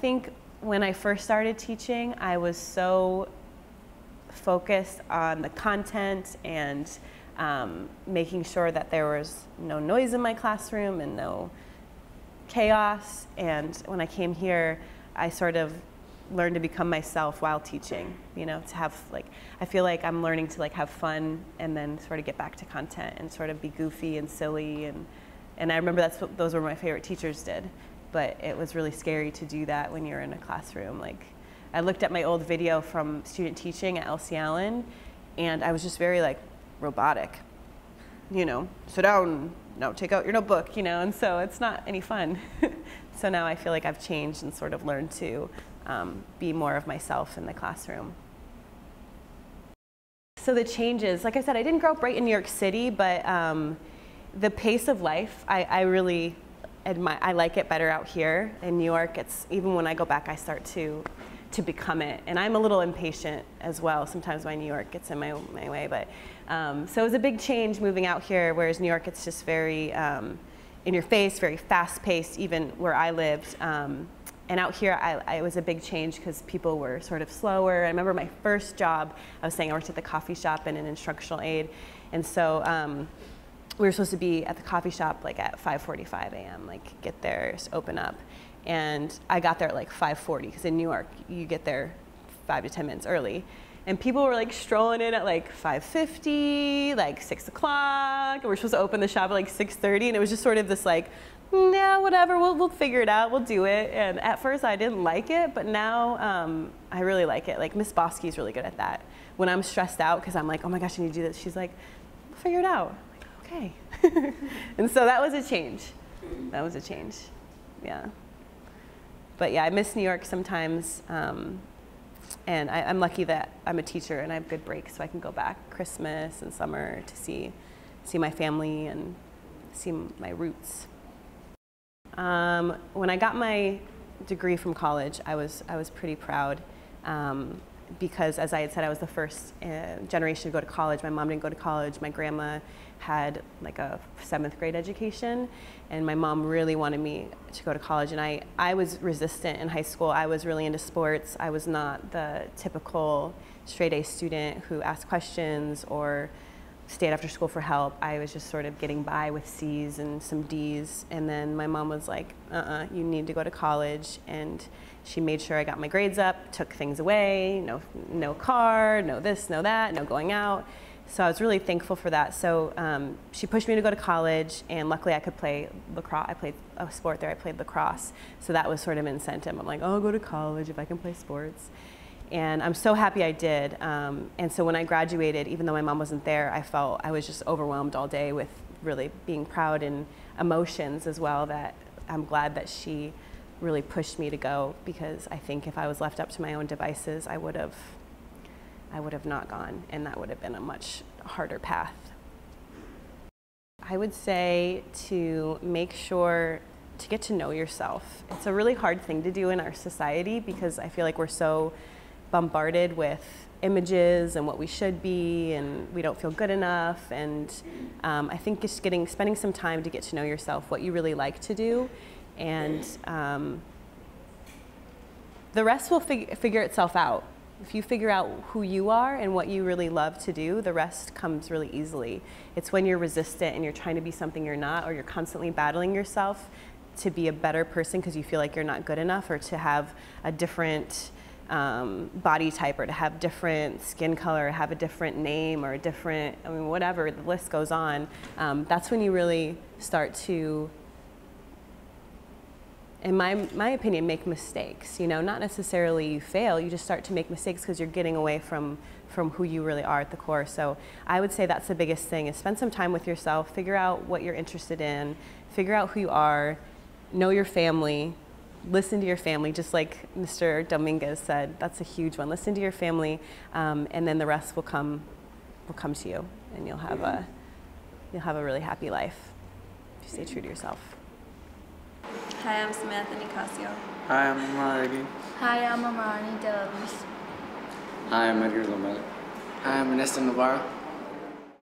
think when I first started teaching, I was so focused on the content and making sure that there was no noise in my classroom and no chaos. And when I came here, I sort of learned to become myself while teaching, you know, to have like, I feel like I'm learning to like have fun and then sort of get back to content and sort of be goofy and silly. And I remember those were my favorite teachers did, but it was really scary to do that when you're in a classroom. Like, I looked at my old video from student teaching at LC Allen, and I was just very like robotic, you know, sit down, no, take out your notebook, you know, and so it's not any fun. So now I feel like I've changed and sort of learned to be more of myself in the classroom. So the changes, like I said, I didn't grow up right in New York City, but the pace of life, I really admire. I like it better out here in New York. It's, even when I go back, I start to become it. And I'm a little impatient as well. Sometimes my New York gets in my way, but so it was a big change moving out here, whereas New York, it's just very in your face, very fast paced, even where I lived. And out here, it was a big change because people were sort of slower. I remember my first job, I was saying I worked at the coffee shop and an instructional aide. And so we were supposed to be at the coffee shop like at 5:45 a.m., like get there, just open up. And I got there at like 5:40, because in New York, you get there 5 to 10 minutes early. And people were like strolling in at like 5:50, like 6 o'clock. And we're supposed to open the shop at like 6:30. And it was just sort of this like, yeah, whatever, we'll figure it out, we'll do it. And at first I didn't like it, but now I really like it. Like Miss Bosky's really good at that. When I'm stressed out, because I'm like, oh my gosh, I need to do this, she's like, we'll figure it out. I'm like, okay. And so that was a change. That was a change, yeah. But yeah, I miss New York sometimes. And I'm lucky that I'm a teacher and I have good breaks, so I can go back Christmas and summer to see my family and see my roots. When I got my degree from college, I was pretty proud because, as I had said, I was the first generation to go to college. My mom didn't go to college. My grandma had like a 7th grade education, and my mom really wanted me to go to college. And I was resistant in high school. I was really into sports. I was not the typical straight A student who asked questions or stayed after school for help. I was just sort of getting by with C's and some D's. And then my mom was like, you need to go to college. And she made sure I got my grades up, took things away, no car, no this, no that, no going out. So I was really thankful for that. So she pushed me to go to college, and luckily I could play lacrosse. I played a sport there, I played lacrosse. So that was sort of an incentive. I'm like, oh, I'll go to college if I can play sports. And I'm so happy I did. And so when I graduated, even though my mom wasn't there, I was just overwhelmed all day with really being proud and emotions as well, that I'm glad that she really pushed me to go, because I think if I was left up to my own devices, I would have not gone, and that would have been a much harder path. I would say to make sure to get to know yourself. It's a really hard thing to do in our society, because I feel like we're so bombarded with images and what we should be, and we don't feel good enough. And I think just spending some time to get to know yourself, what you really like to do, and the rest will figure itself out. If you figure out who you are and what you really love to do, the rest comes really easily. It's when you're resistant and you're trying to be something you're not, or you're constantly battling yourself to be a better person because you feel like you're not good enough, or to have a different body type, or to have different skin color, or have a different name, or a different, I mean, whatever, the list goes on. That's when you really start to, in my opinion, make mistakes. You know, not necessarily you fail, you just start to make mistakes because you're getting away from who you really are at the core. So I would say that's the biggest thing, is spend some time with yourself, figure out what you're interested in, figure out who you are, know your family, listen to your family, just like Mr. Dominguez said. That's a huge one. Listen to your family, and then the rest will come to you, and you'll have a really happy life if you stay true to yourself. Hi, I'm Samantha Nicasio. Hi, I'm Marty. Hi, I'm Amani De La Luz. Hi, I'm Edgar Lomel. Hi, I'm Ernesto Navarro.